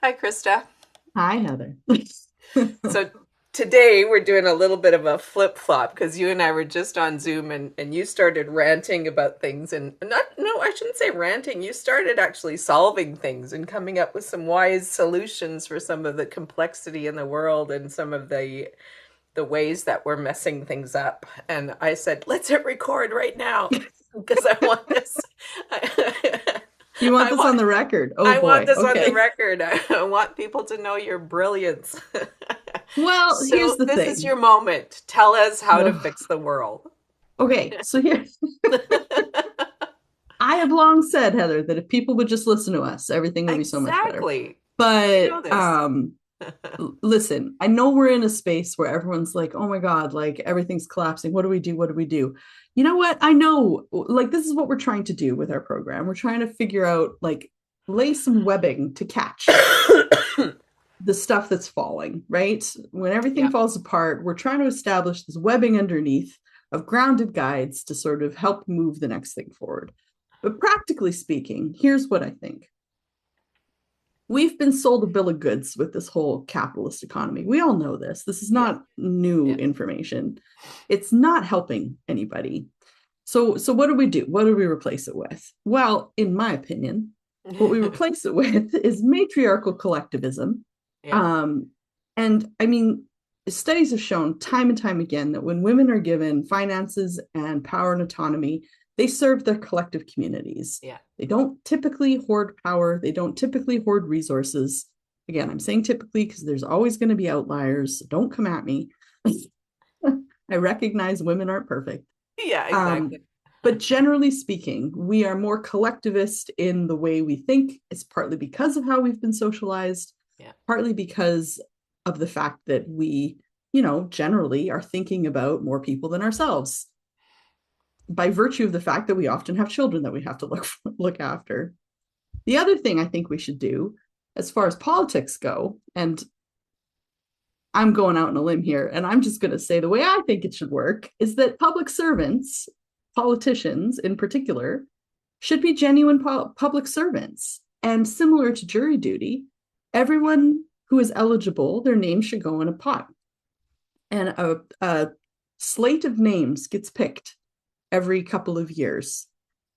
Hi, Krista. Hi, Heather. So today we're doing a little bit of a flip flop because you and I were just on Zoom and you started ranting about things and not, no, I shouldn't say ranting. You started actually solving things and coming up with some wise solutions for some of the complexity in the world and some of the ways that we're messing things up. And I said, let's hit record right now because I want this. You want I this want on the record? Oh I want boy. this on the Okay. record. I want people to know your brilliance. Well, here's So the this is thing. your moment. Tell us how to Ugh. fix the world. Okay, so here I have long said, Heather, that if people would just listen to us, everything would be so much better. Exactly. You But know this. listen, I know we're in a space where everyone's like, "Oh my God, like everything's collapsing. What do we do? What do we do?" You know what? I know, like this is what we're trying to do with our program. We're trying to figure out, like, lay some webbing to catch the stuff that's falling, right? When everything Yeah. falls apart, we're trying to establish this webbing underneath of grounded guides to sort of help move the next thing forward. But practically speaking, here's what I think. We've been sold a bill of goods with this whole capitalist economy. We all know this. This is Yeah. not new Yeah. information. It's not helping anybody. So what do we do? What do we replace it with? Well, in my opinion, what we replace it with is matriarchal collectivism. Yeah. Um, and I mean, studies have shown time and time again that when women are given finances and power and autonomy, they serve their collective communities. Yeah. They don't typically hoard power, they don't typically hoard resources. Again, I'm saying typically because there's always going to be outliers. So don't come at me. I recognize women aren't perfect. Yeah, Um, exactly. but generally speaking, we are more collectivist in the way we think. It's partly because of how we've been socialized, Yeah. partly because of the fact that we, generally are thinking about more people than ourselves by virtue of the fact that we often have children that we have to look after. The other thing I think we should do, as far as politics go, and I'm going out on a limb here, and I'm just going to say the way I think it should work is that public servants, politicians in particular, should be genuine public servants. And similar to jury duty, everyone who is eligible, their name should go in a pot. And a slate of names gets picked every couple of years.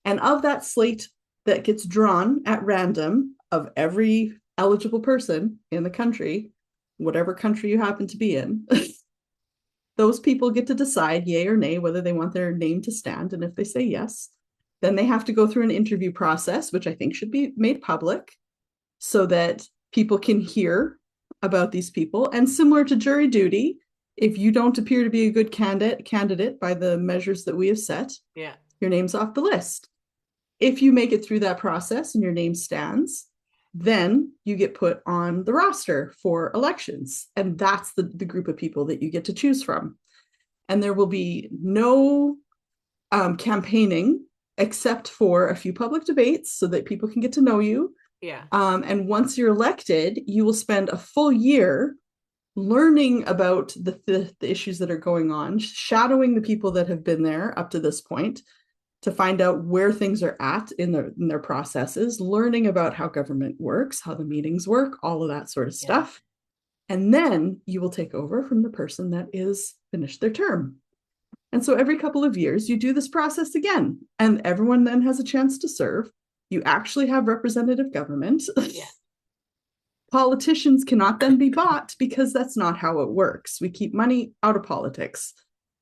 And of that slate that gets drawn at random of every eligible person in the country, whatever country you happen to be in, those people get to decide, yay or nay, whether they want their name to stand. And if they say yes, then they have to go through an interview process, which I think should be made public so that people can hear about these people. And similar to jury duty, if you don't appear to be a good candidate by the measures that we have set, Yeah. your name's off the list. If you make it through that process and your name stands, then you get put on the roster for elections. And that's the group of people that you get to choose from. And there will be no campaigning except for a few public debates so that people can get to know you. Yeah. And once you're elected, you will spend a full year learning about the issues that are going on, shadowing the people that have been there up to this point to find out where things are at in their processes, learning about how government works, how the meetings work, all of that sort of Yeah. stuff. And then you will take over from the person that is finished their term. And so every couple of years, you do this process again, and everyone then has a chance to serve. You actually have representative government. Yeah. Politicians cannot then be bought because that's not how it works. We keep money out of politics.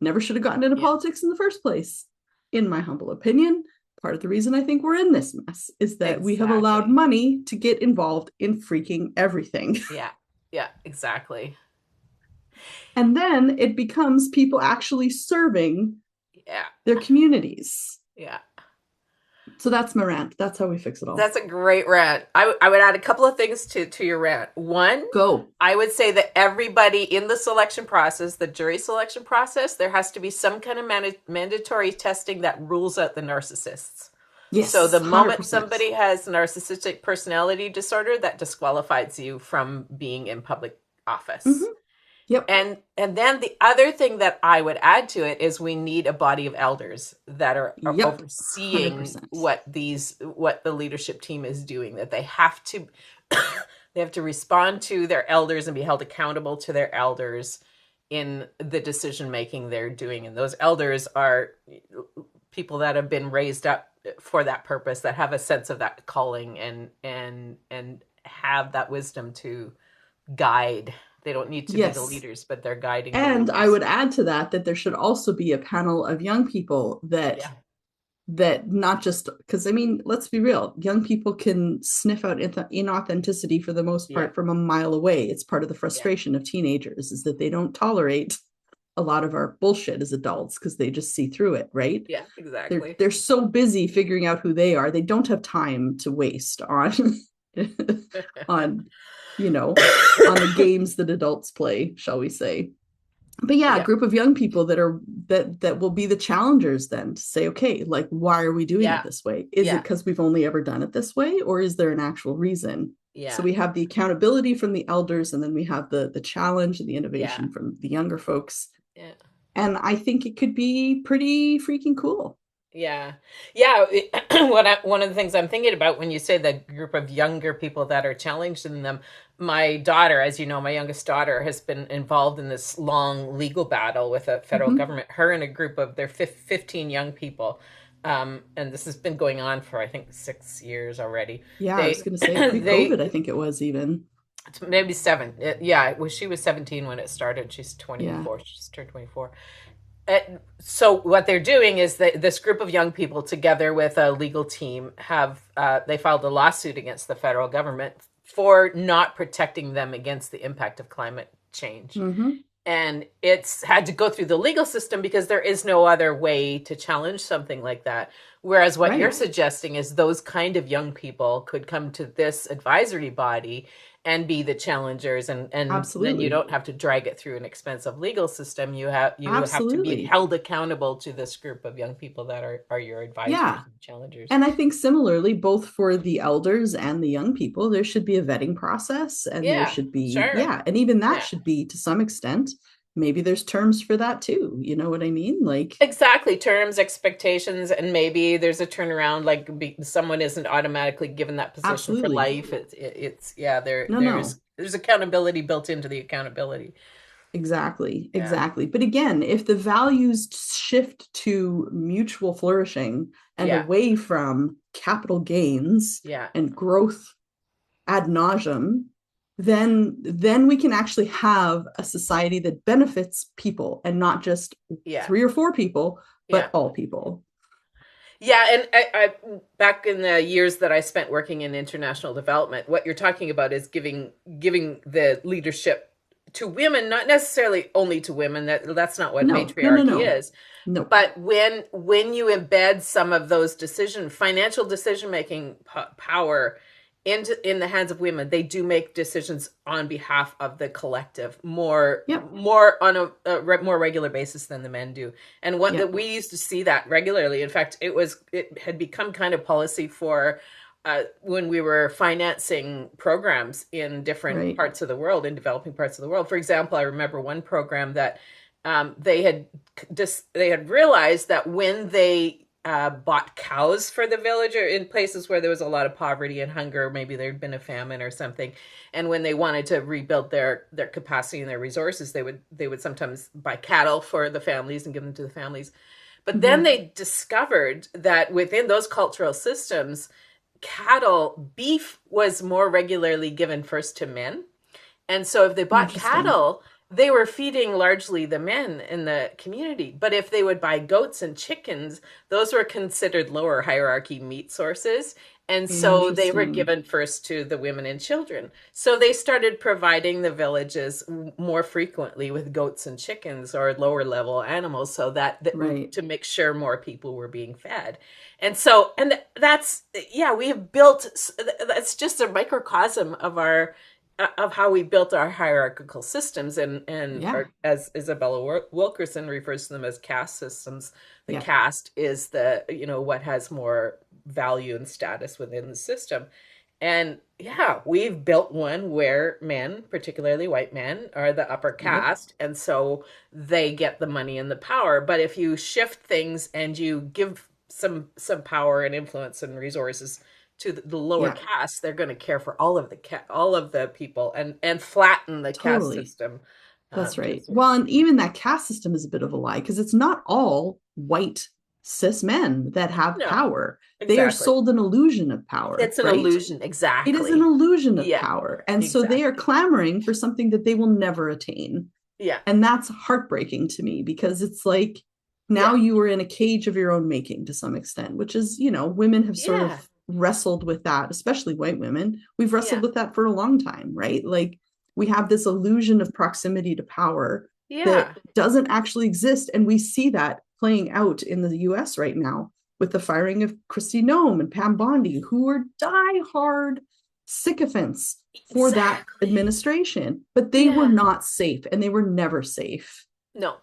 Never should have gotten into Yeah. politics in the first place. In my humble opinion, part of the reason I think we're in this mess is that we have allowed Exactly. money to get involved in freaking everything. Yeah. Yeah, exactly. And then it becomes people actually serving Yeah. their communities. Yeah. So that's my rant. That's how we fix it all. That's a great rant. I would add a couple of things to your rant. One, Go. I would say that everybody in the selection process, the jury selection process, there has to be some kind of mandatory testing that rules out the narcissists. So Yes, the moment 100%. somebody has narcissistic personality disorder, that disqualifies you from being in public office. Mm-hmm. Yep, And then the other thing that I would add to it is we need a body of elders that are yep, overseeing 100%. what the leadership team is doing. That they have to They have to respond to their elders and be held accountable to their elders in the decision making they're doing. And those elders are people that have been raised up for that purpose, that have a sense of that calling and have that wisdom to guide. They don't need to be the Yes. leaders, but they're guiding the And I leaders. would add to that that there should also be a panel of young people Yeah. that not just because I mean, let's be real, young people can sniff out inauthenticity for the most Yeah. part from a mile away. It's part of the Yeah. frustration of teenagers is that they don't tolerate a lot of our bullshit as adults because they just see through it, right? Yeah, exactly. They're so busy figuring out who they are, they don't have time to waste on on you know on the games that adults play, shall we say. But yeah, a Yeah. group of young people that will be the challengers then to say, okay, like, why are we doing it Yeah. this way? Is it Yeah. because we've only ever done it this way, or is there an actual reason? So Yeah. we have the accountability from the elders, and then we have the challenge and the Yeah. innovation from the younger folks. Yeah. And I think it could be pretty freaking cool. Yeah. Yeah. One of the things I'm thinking about when you say the group of younger people that are challenged in them, my daughter, as you know, my youngest daughter has been involved in this long legal battle with the federal Mm-hmm. government. Her and a group of their 15 young people. And this has been going on for, I think, 6 years already. Yeah, I was They, going to say pre-COVID, I they, think it was even. maybe seven. Yeah. She was 17 when it started. She's Yeah. 24. She just turned 24. Uh, so what they're doing is that this group of young people, together with a legal team, have they filed a lawsuit against the federal government for not protecting them against the impact of climate change. Mm-hmm. And it's had to go through the legal system because there is no other way to challenge something like that. Whereas what you're Right. suggesting is those kind of young people could come to this advisory body and be the challengers, and then you Absolutely. don't have to drag it through an expensive legal system. You have to be Absolutely. held accountable to this group of young people that are your advisors Yeah. and challengers. And I think similarly, both for the elders and the young people, there should be a vetting process and there Yeah, should be, sure. yeah. And even that Yeah. should be to some extent, maybe there's terms for that too. You know what I mean? Like, Exactly, terms, expectations, and maybe there's a turnaround. Like someone isn't automatically given that position for absolutely. life. It's yeah. There No, there's no, there's accountability built into the accountability. exactly. Yeah, Exactly. But again, if the values shift to mutual flourishing and yeah, away from capital gains yeah, and growth ad nauseum, then we can actually have a society that benefits people and not just yeah, 3 or 4 people, yeah. but all people. Yeah, and I back in the years that I spent working in international development, what you're talking about is giving the leadership to women, not necessarily only to women. That's not what No, no, no, matriarchy no, is. no. But when you embed some of those financial decision making power in the hands of women, they do make decisions on behalf of the collective Yep, more on a more regular basis than the men do. And what that yep, we used to see that regularly. In fact, it had become kind of policy for when we were financing programs in different right. parts of the world, in developing parts of the world. For example, I remember one program that they had realized that when they bought cows for the village, or in places where there was a lot of poverty and hunger, maybe there had been a famine or something, and when they wanted to rebuild their capacity and their resources, they would sometimes buy cattle for the families and give them to the families. But then Mm-hmm. they discovered that within those cultural systems, beef was more regularly given first to men. And so if they bought Interesting. cattle, they were feeding largely the men in the community. But if they would buy goats and chickens, those were considered lower hierarchy meat sources. And so they were Interesting. given first to the women and children. So they started providing the villages more frequently with goats and chickens or lower level animals so that Right. to make sure more people were being fed. And that's, yeah, we have built, that's just a microcosm of how we built our hierarchical systems, and Yeah. as Isabella Wilkerson refers to them as caste systems. The Yeah. caste is what has more value and status within the system. And yeah, we've built one where men, particularly white men, are the upper Yep. caste, and so they get the money and the power. But if you shift things and you give some power and influence and resources to the lower Yeah, caste, they're going to care for all of the people and flatten the caste totally. system That's to a right. certain Well, and extent. even that caste system is a bit of a lie because it's not all white cis men that have No, power. They are exactly. sold an illusion of power, It's an right? illusion. It is an Exactly. illusion of Yeah, power. And so they are exactly. clamoring for something that they will never attain. Yeah, And that's heartbreaking to me because it's like now yeah, you are in a cage of your own making to some extent, which is, women have sort of yeah, wrestled with that, especially white women. We've wrestled yeah, with that for a long time, right? Like we have this illusion of proximity to power that yeah. doesn't actually exist. And we see that playing out in the US right now with the firing of Kristi Noem and Pam Bondi, who are diehard sycophants for that Exactly. administration, but they were Yeah. not safe and they were never safe. No.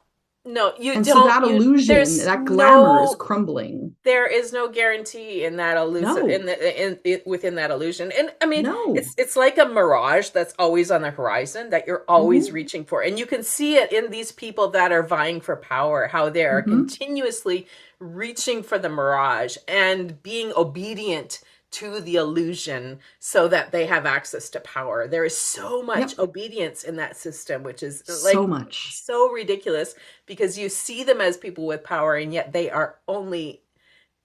No, you And so don't that you illusion, that glamour is crumbling. there is no guarantee in that illusion No, within that illusion. And I mean, no. it's like a mirage that's always on the horizon that you're always Mm-hmm, reaching for. And you can see it in these people that are vying for power, how they are mm-hmm. continuously reaching for the mirage and being obedient to the illusion so that they have access to power. There is so much Yep, obedience in that system, which is so like much. so ridiculous because you see them as people with power and yet they are only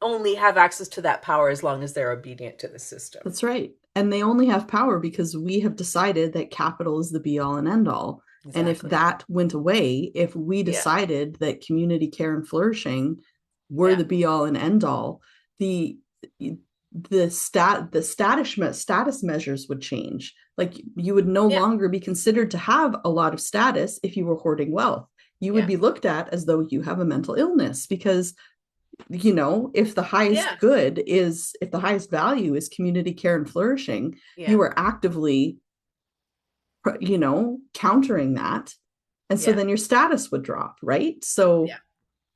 have access to that power as long as they're obedient to the system. That's right. And they only have power because we have decided that capital is the be all and end all. And if Exactly. that went away, if we Yeah. decided that community care and flourishing were Yeah. the be all and end all, the status measures would change. Like you would no Yeah. longer be considered to have a lot of status if you were hoarding wealth. You would Yeah. be looked at as though you have a mental illness because if the Yeah. highest good is if the highest value is community care and flourishing, Yeah. you are actively countering that, and so Yeah. then your status would drop, right? So Yeah.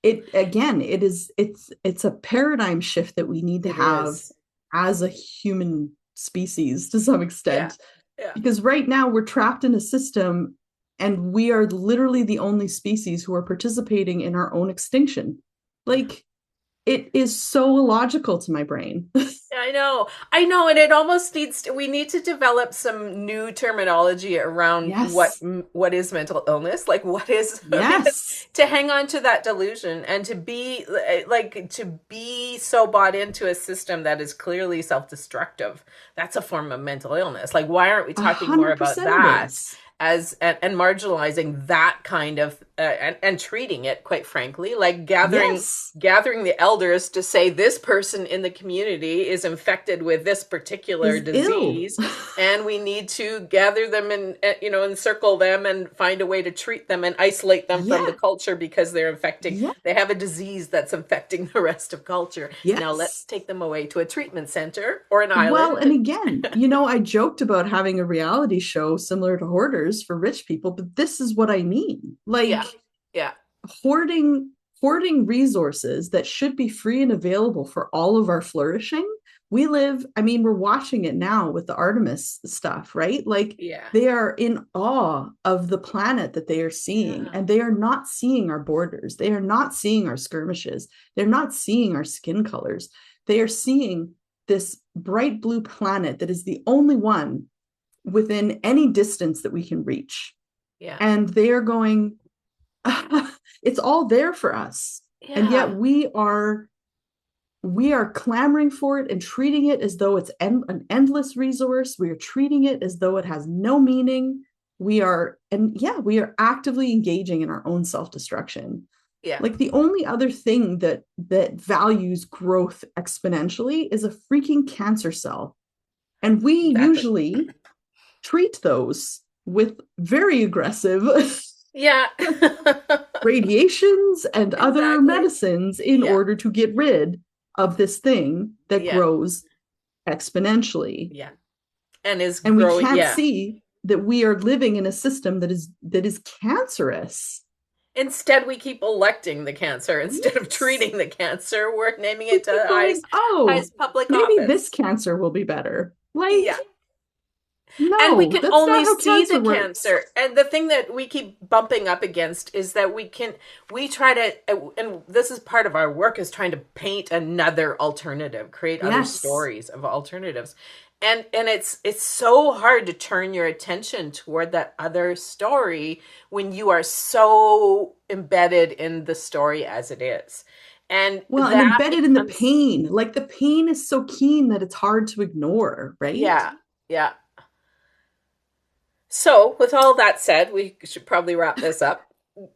it again it's a paradigm shift that we need to It have is. as a human species to some Yeah. extent, Yeah. because right now we're trapped in a system and we are literally the only species who are participating in our own extinction. Yeah. Like it is so illogical to my brain. I know. I know. And it almost we need to develop some new terminology around Yes. what is mental illness? Like what is, because Yes. to hang on to that delusion and to be so bought into a system that is clearly self-destructive, that's a form of mental illness. Like, why aren't we A talking more hundred about percent it that is. and marginalizing that kind of and treating it, quite frankly, like Yes. gathering the elders to say this person in the community is infected with this particular Is ill. disease and we need to gather them and encircle them and find a way to treat them and isolate them from the Yeah. culture because Yeah. they have a disease that's infecting the rest of culture. Now let's Yes. take them away to a treatment center or an Well, island and and again, I joked about having a reality show similar to Hoarders for rich people, but this is what I mean. yeah, Like yeah, hoarding hoarding resources that should be free and available for all of our flourishing. We're watching it now with the Artemis stuff, right? Like yeah, they are in awe of the planet that they are seeing, yeah, and they are not seeing our borders. They are not seeing our skirmishes. They're not seeing our skin colors. They are seeing this bright blue planet that is the only one within any distance that we can reach. yeah, And they are going, it's all there for us. And yet yeah. we are clamoring for it and treating it as though it's an endless resource. We are treating it as though it has no meaning. We are actively engaging in our own self-destruction. Yeah, Like the only other thing that values growth exponentially is a freaking cancer cell. And we exactly. usually treat those with very aggressive Yeah. radiations and other Exactly. medicines in Yeah. order to get rid of this thing that Yeah. grows exponentially. Yeah. And is And we growing. can't Yeah. see that we are living in a system that is cancerous. Instead, we keep electing the cancer instead of Yes. treating the cancer. We're naming We it to keep the going, oh, highest public maybe this office. cancer will be better. Yeah. Like, And we No, can that's not only how see the cancer works. cancer. And the thing that we keep bumping up against is that we try to, and this is part of our work, is trying to paint another alternative, create other Yes. stories of alternatives. And it's so hard to turn your attention toward that other story when you are so embedded in the story as it is. And Well, and that embedded in the becomes, pain. Like the pain is so keen that it's hard to ignore, right? yeah, yeah. So, with all that said, we should probably wrap this up.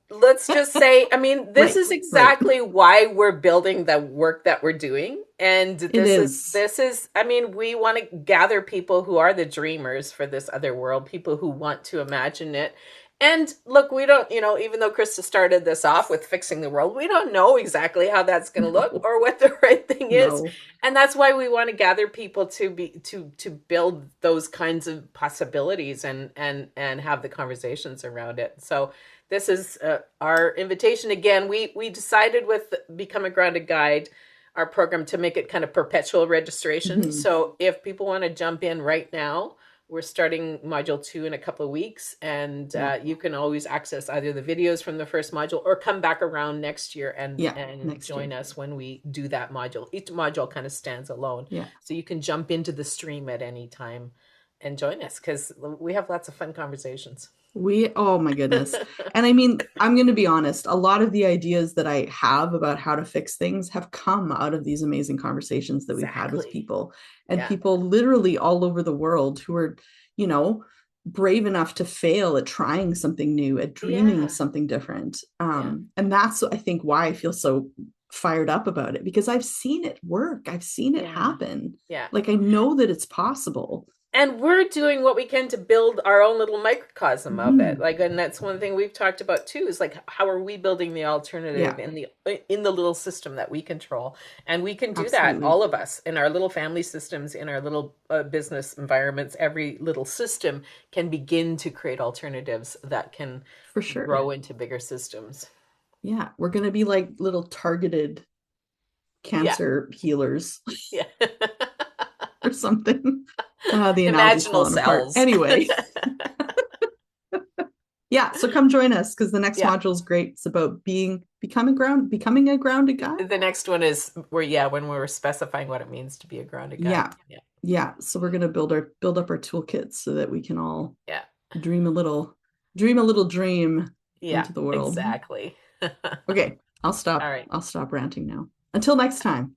Let's just say, I mean, this Right, is right. exactly why we're building the work that we're doing. And It is. I mean, we want to gather people who are the dreamers for this other world, people who want to imagine it. And look, we don't, even though Krista started this off with fixing the world, we don't know exactly how that's going to look No, or what the right thing is. no. And that's why we want to gather people to build those kinds of possibilities and have the conversations around it. So this is our invitation again. We decided with Become a Grounded Guide, our program, to make it kind of perpetual registration. Hmm. So if people want to jump in right now, we're starting module 2 in a couple of weeks, and Yeah, you can always access either the videos from the first module or come back around next year yeah. and Next join year. us when we do that module. Each module kind of stands alone, Yeah. so you can jump into the stream at any time and join us because we have lots of fun conversations. Oh my goodness. And I mean, I'm going to be honest, a lot of the ideas that I have about how to fix things have come out of these amazing conversations that we've had with Exactly. people, and Yeah. people literally all over the world who are, you know, brave enough to fail at trying something new, at dreaming of Yeah. something different. Yeah. And that's, I think, why I feel so fired up about it, because I've seen it work. I've seen it Yeah. happen. Yeah. Like I know that it's possible. And we're doing what we can to build our own little microcosm of it. Mhm. Like, and that's one thing we've talked about too, is like, how are we building the alternative Yeah, in the little system that we control? And we can do that, absolutely. all of us, in our little family systems, in our little business environments. Every little system can begin to create alternatives that can For sure. grow into bigger systems. Yeah, we're going to be like little targeted Yeah. cancer healers Yeah. or something. The analogy's Imaginal falling apart. cells. Anyway, yeah, so come join us because the next Yeah. module is great. It's about becoming a grounded guy. The next one is where, yeah, when we're specifying what it means to be a grounded guide. Yeah, Yeah. yeah. So we're gonna build up our toolkits so that we can all Yeah. dream a little, dream a little dream Yeah, into the world. exactly. All Okay, I'll right. stop ranting now. Until next time.